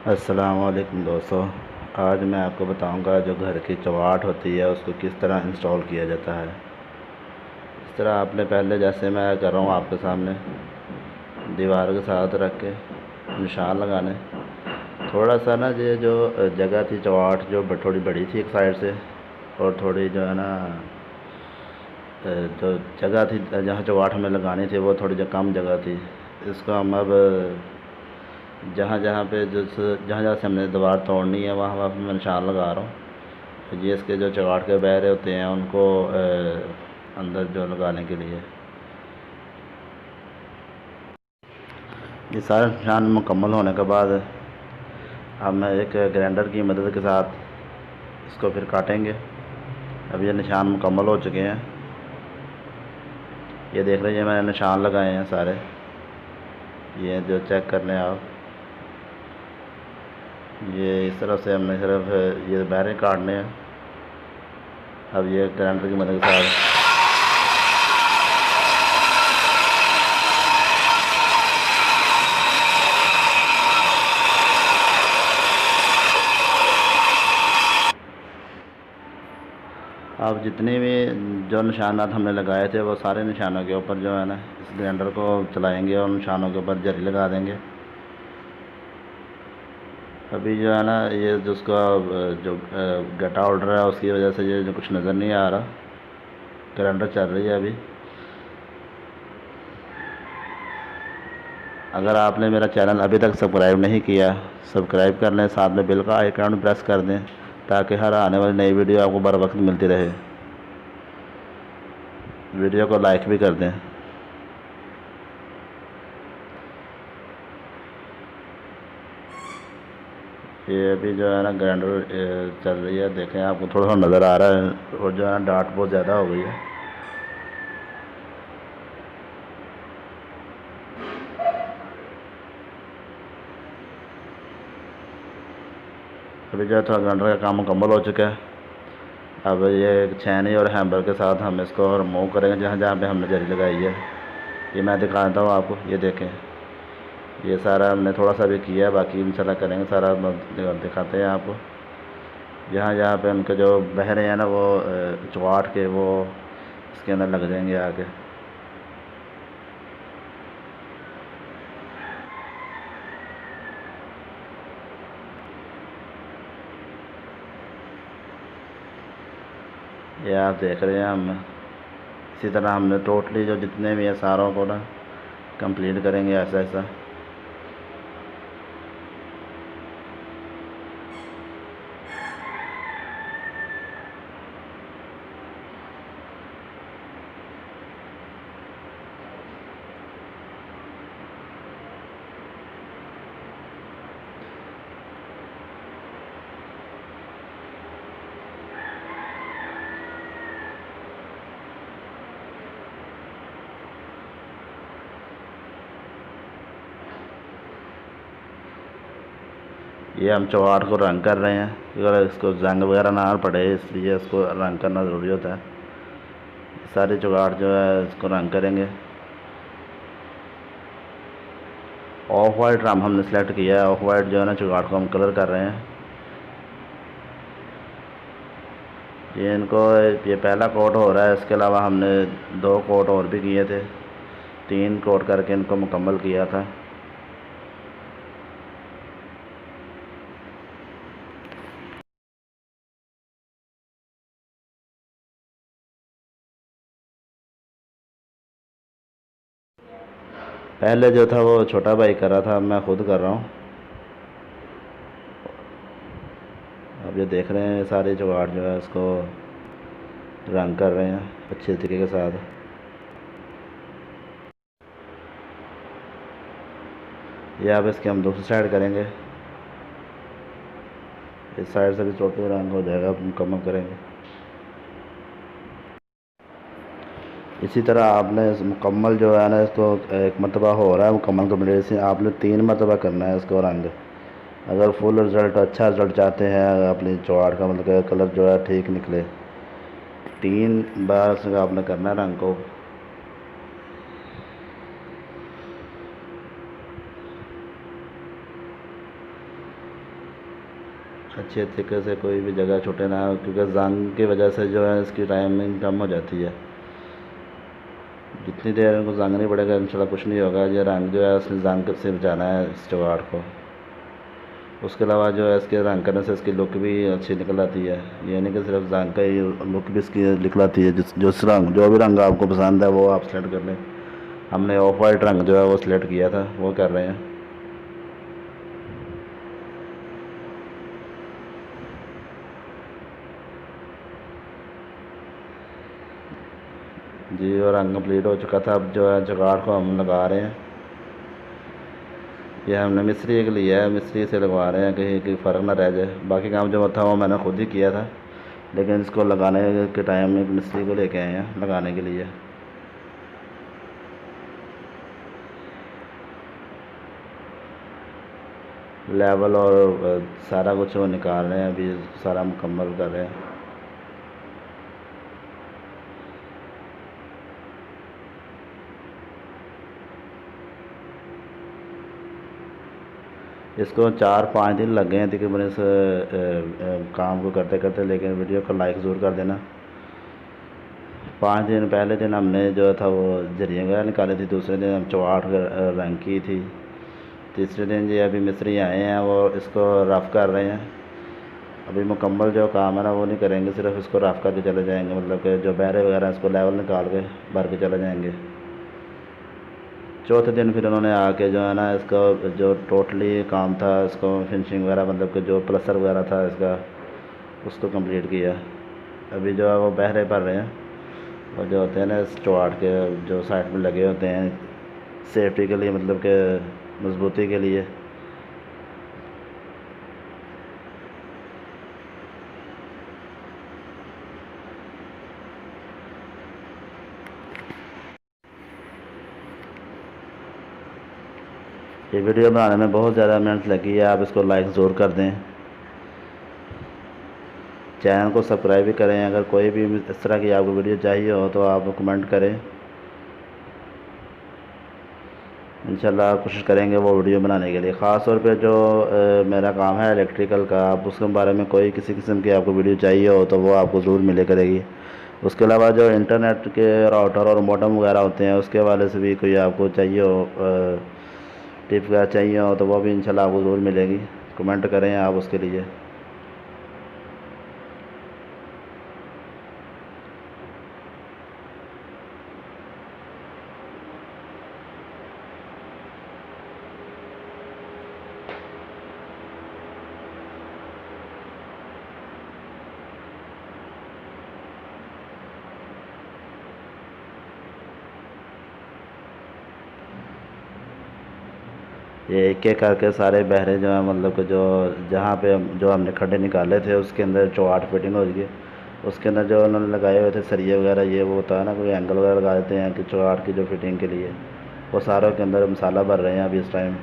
अस्सलामुअलैकुम दोस्तों। आज मैं आपको बताऊंगा जो घर की चौवाट होती है उसको किस तरह इंस्टॉल किया जाता है। इस तरह आपने पहले, जैसे मैं कर रहा हूँ आपके सामने, दीवार के साथ रख के निशान लगाने। थोड़ा सा ना ये जो जगह थी चौवाट जो थोड़ी बड़ी थी एक साइड से, और थोड़ी जो है ना जो जगह थी जहाँ चौवाट हमें लगानी थी वो थोड़ी कम जगह थी। इसको हम अब जहाँ जहाँ पे जहाँ जहाँ से हमने दीवार तोड़नी है वहाँ वहाँ पे मैं निशान लगा रहा हूँ। ये इसके जो चौगाठ के बहरे होते हैं उनको अंदर जो लगाने के लिए। ये सारे निशान मुकम्मल होने के बाद हम एक ग्राइंडर की मदद के साथ इसको फिर काटेंगे। अब ये निशान मुकम्मल हो चुके हैं। ये देख लीजिए मैंने निशान लगाए हैं सारे, ये जो चेक कर लें आप। ये इस तरह से हमने सिर्फ ये बहरे काटने हैं। अब ये ग्राइंडर की मदद के साथ अब जितने भी जो निशानात हमने लगाए थे वो सारे निशानों के ऊपर जो है ना इस ग्राइंडर को चलाएंगे और निशानों के ऊपर जरी लगा देंगे। अभी जो है ना ये जिसका जो गटा उड़ रहा है उसकी वजह से ये जो कुछ नज़र नहीं आ रहा। ग्राइंडर चल रही है अभी। अगर आपने मेरा चैनल अभी तक सब्सक्राइब नहीं किया, सब्सक्राइब कर लें, साथ में बेल का आइकन प्रेस कर दें ताकि हर आने वाली नई वीडियो आपको बर वक्त मिलती रहे। वीडियो को लाइक भी कर दें। ये अभी जो है ना ग्राइंडर चल रही है, देखें आपको थोड़ा सा नज़र आ रहा है, और जो है ना डाट बहुत ज़्यादा हो गई है। अभी जो है थोड़ा ग्राइंडर का काम मुकम्मल हो चुका है। अब ये छेनी और हैमर के साथ हम इसको रिमूव करेंगे जहाँ जहाँ पे हमने जरी लगाई है। ये मैं दिखाता हूँ आपको, ये देखें। ये सारा हमने थोड़ा सा भी किया है, बाकी इंशाल्लाह करेंगे सारा दिखाते हैं आपको। जहाँ जहाँ पे उनके जो बहरे हैं ना वो चौगाठ के वो इसके अंदर लग जाएंगे आके। ये आप देख रहे हैं हम इसी तरह हमने टोटली जो जितने भी हैं सारों को ना कंप्लीट करेंगे ऐसा ऐसा। ये हम चौगाठ को रंग कर रहे हैं, अगर इसको जंग वगैरह ना पड़े इसलिए इसको रंग करना ज़रूरी होता है। सारे चौगाठ जो है इसको रंग करेंगे। ऑफ वाइट रंग हमने सेलेक्ट किया है। ऑफ वाइट जो है ना चौगाठ को हम कलर कर रहे हैं। ये इनको ये पहला कोट हो रहा है, इसके अलावा हमने 2 कोट और भी किए थे, 3 कोट करके इनको मुकम्मल किया था। पहले जो था वो छोटा भाई कर रहा था, अब मैं खुद कर रहा हूँ। अब ये देख रहे हैं सारे चौगाठ जो है इसको रंग कर रहे हैं अच्छे तरीके के साथ। ये अब इसके हम दूसरी साइड करेंगे। इस साइड से भी टोटल रंग हो जाएगा, मुकम्मल करेंगे। इसी तरह आपने मुकम्मल जो है ना इसको एक मरतबा हो रहा है मुकम्मल कम्प्लीट से, आपने 3 मरतबा करना है इसको रंग। अगर फुल रिज़ल्ट, अच्छा रिज़ल्ट चाहते हैं अपनी चौगाठ का, मतलब कलर जो है ठीक निकले, 3 बार से आपने करना है रंग को। अच्छे तरीके से कोई भी जगह छूटे ना, क्योंकि जंग की वजह से जो है इसकी टाइमिंग कम हो जाती है। जितनी देर इनको जंग नहीं पड़ेगा इंशाल्लाह कुछ नहीं होगा। ये रंग जो है उसने जंग से बचाना है इस जुगाड़ को। उसके अलावा जो है इसके रंग करने से इसकी लुक भी अच्छी निकल आती है। ये नहीं कि सिर्फ रंग का ही लुक भी इसकी निकल आती है। जिस रंग जो भी रंग आपको पसंद है वो आप सेलेक्ट कर लें। हमने ऑफ वाइट रंग जो है वो सिलेक्ट किया था, वो कर रहे हैं। जी, और रंग कंप्लीट हो चुका था। अब जो है जुगाड़ को हम लगा रहे हैं। ये हमने मिस्त्री के लिया है, मिस्त्री से लगवा रहे हैं कहीं कि फ़र्क ना रह जाए। बाकी काम जो था वो मैंने खुद ही किया था, लेकिन इसको लगाने के टाइम में एक मिस्त्री को लेके आए हैं लगाने के लिए। लेवल और सारा कुछ वो निकाल रहे हैं, अभी सारा मुकम्मल कर रहे हैं। इसको 4-5 दिन लग गए हैं तकरीबन इस काम को करते करते, लेकिन वीडियो को लाइक ज़रूर कर देना। 5 दिन पहले दिन हमने जो था वो जरिए वगैरह निकाले थे, दूसरे दिन हम चौआठ रंग की थी, तीसरे दिन ये अभी मिस्त्री आए हैं वो इसको रफ़ कर रहे हैं। अभी मुकम्मल जो काम है ना वो नहीं करेंगे, सिर्फ इसको रफ़ करके चले जाएंगे, मतलब कि जो बहरे वगैरह इसको लेवल निकाल के भर के चले जाएंगे। चौथे दिन फिर उन्होंने आके जो है ना इसका जो टोटली काम था इसको फिनिशिंग वगैरह, मतलब कि जो प्लस्तर वगैरह था इसका, उसको कंप्लीट किया। अभी जो है वो बहरे भर रहे हैं, और जो होते हैं ना इस चौआठ के जो साइड में लगे होते हैं सेफ्टी के लिए, मतलब कि मजबूती के लिए। ये वीडियो बनाने में बहुत ज़्यादा मेहनत लगी है, आप इसको लाइक ज़रूर कर दें। चैनल को सब्सक्राइब भी करें। अगर कोई भी इस तरह की आपको वीडियो चाहिए हो तो आप कमेंट करें, इंशाल्लाह कोशिश करेंगे वो वीडियो बनाने के लिए। ख़ास तौर पे जो मेरा काम है इलेक्ट्रिकल का, आप उसके बारे में कोई किसी किस्म की आपको वीडियो चाहिए हो तो वो आपको ज़रूर मिले करेगी। उसके अलावा जो इंटरनेट के राउटर और मॉडेम वगैरह होते हैं उसके हवाले से भी कोई आपको चाहिए हो, टिप वगैरह चाहिए हो तो वो भी इंशाल्लाह आपको ज़रूर मिलेगी। कमेंट करें आप उसके लिए। ये एक एक करके सारे बहरे जो हैं, मतलब कि जो जहाँ पे जो हमने खड्डे निकाले थे उसके अंदर 4-8 फिटिंग हो गई। उसके अंदर जो उन्होंने लगाए हुए थे सरिये वगैरह, ये वो होता है ना कोई एंगल वगैरह लगा देते हैं कि 4-8 की जो फिटिंग के लिए, वो सारों के अंदर मसाला भर रहे हैं अभी इस टाइम।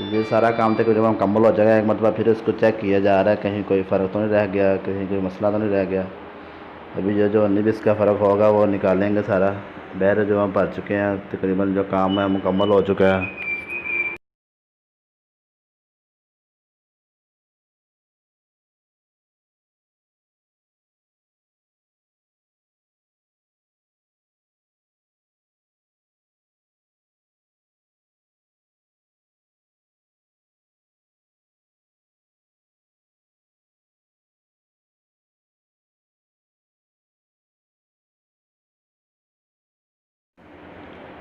ये सारा काम तक जब मुकम्मल हो जाएगा एक मतलब फिर इसको चेक किया जा रहा है कहीं कोई फ़र्क तो नहीं रह गया, कहीं कोई मसला तो नहीं रह गया। अभी जो 19-20 का फ़र्क होगा वो निकालेंगे सारा। बहरे जो हम भर चुके हैं, तकरीबन जो काम है मुकम्मल हो चुका है।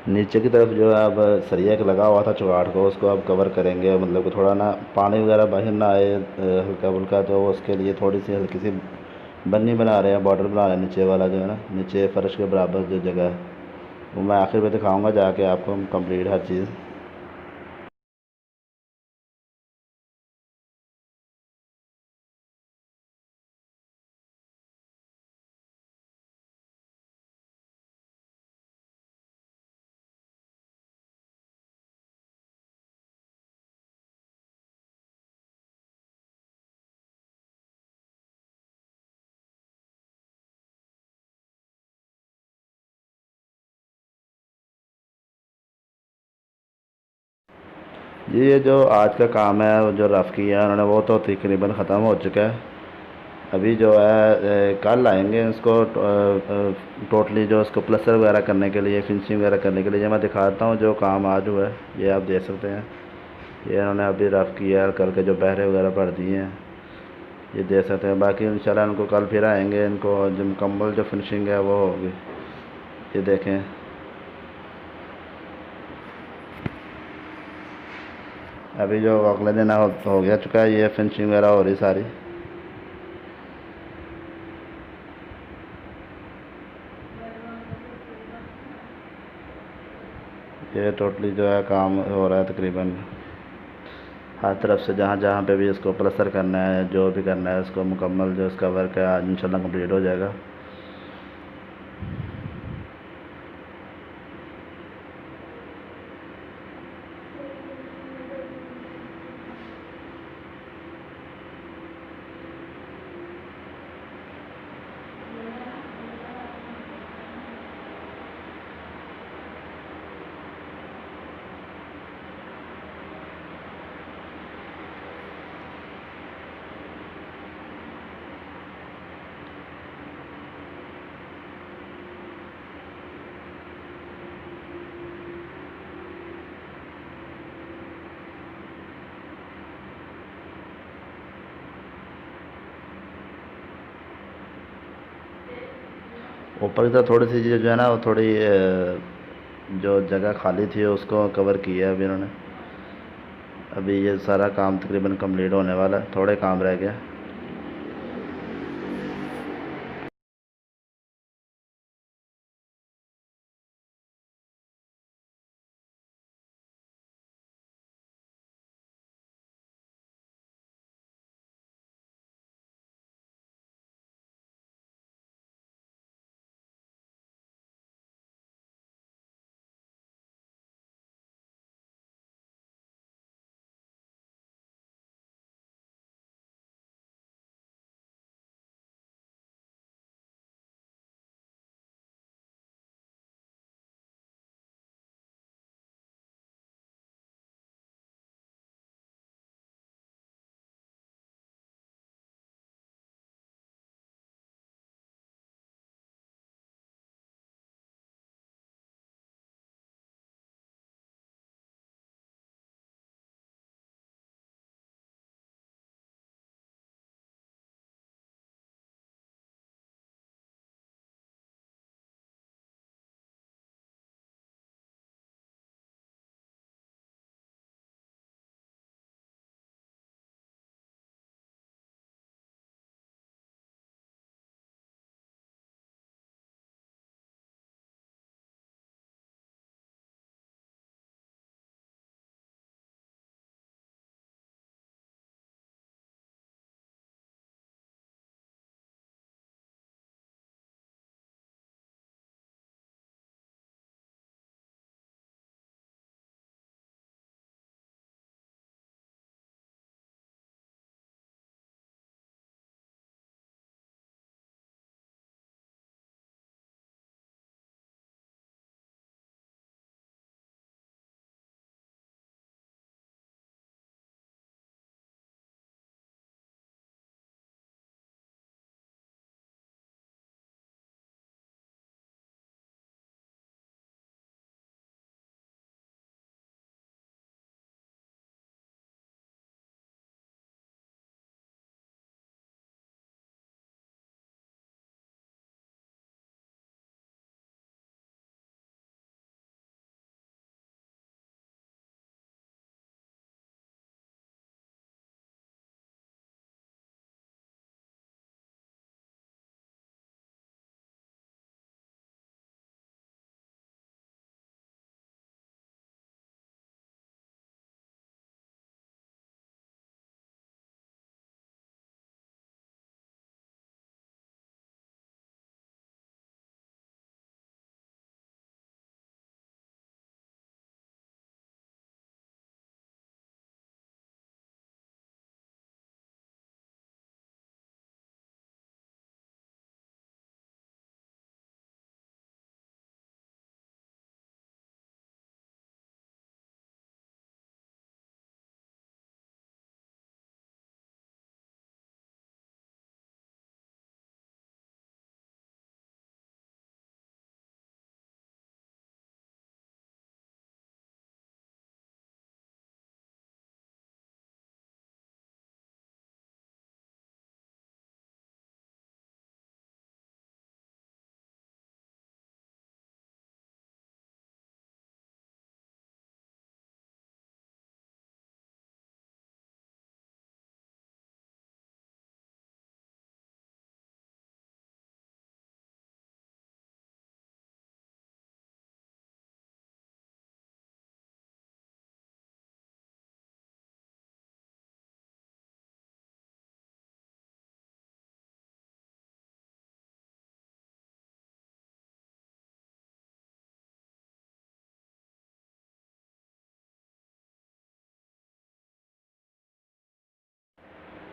नीचे की तरफ जो है अब सरिया का लगा हुआ था चुगाड़ को, उसको अब कवर करेंगे, मतलब कि थोड़ा ना पानी वगैरह बाहर ना आए हल्का फुल्का, तो उसके लिए थोड़ी सी हल्की सी बन्नी बना रहे हैं, बॉर्डर बना रहे हैं नीचे वाला जो है ना, नीचे फ़र्श के बराबर जो जगह है वो मैं आखिर में दिखाऊंगा जाके आपको कंप्लीट हर चीज़। जी ये जो आज का काम है वो जो रफ़ किया है उन्होंने वो तो तकरीबन ख़त्म हो चुका है। अभी जो है कल आएंगे इसको टोटली जो इसको प्लस्तर वगैरह करने के लिए फिनिशिंग वगैरह करने के लिए। ये मैं दिखाता हूँ जो काम आज हुआ है, ये आप देख सकते हैं। ये इन्होंने अभी रफ़ किया है, करके जो बहरे वगैरह भर दिए हैं, ये देख सकते हैं। बाकी इंशाल्लाह इनको कल फिर आएंगे, इनको जो मुकम्मल जो फिनिशिंग है वो होगी। ये देखें, अभी जो अगले दिन हो गया चुका है, ये फिनिशिंग वगैरह हो रही सारी। ये टोटली जो है काम हो रहा है तकरीबन हर तरफ से, जहाँ जहाँ पे भी इसको प्लस्तर करना है, जो भी करना है इसको मुकम्मल जो इसका वर्क है आज इंशाल्लाह कंप्लीट हो जाएगा। ऊपर की तरफ थोड़ी सी चीज़ जो है ना वो थोड़ी जो जगह खाली थी उसको कवर किया है अभी इन्होंने। अभी ये सारा काम तकरीबन कंप्लीट होने वाला है, थोड़े काम रह गया।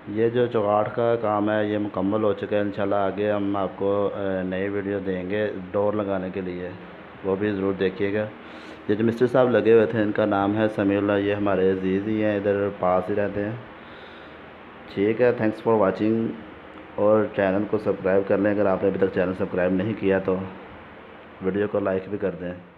ये जो चौगाठ का काम है ये मुकम्मल हो चुका है। इंशाल्लाह आगे हम आपको नई वीडियो देंगे डोर लगाने के लिए, वो भी ज़रूर देखिएगा। ये जो मिस्टर साहब लगे हुए थे इनका नाम है समीउल्लाह, ये हमारे अजीज़ ही हैं, इधर पास ही रहते हैं। ठीक है, थैंक्स फॉर वाचिंग। और चैनल को सब्सक्राइब कर लें अगर आपने अभी तक चैनल सब्सक्राइब नहीं किया तो वीडियो को लाइक भी कर दें।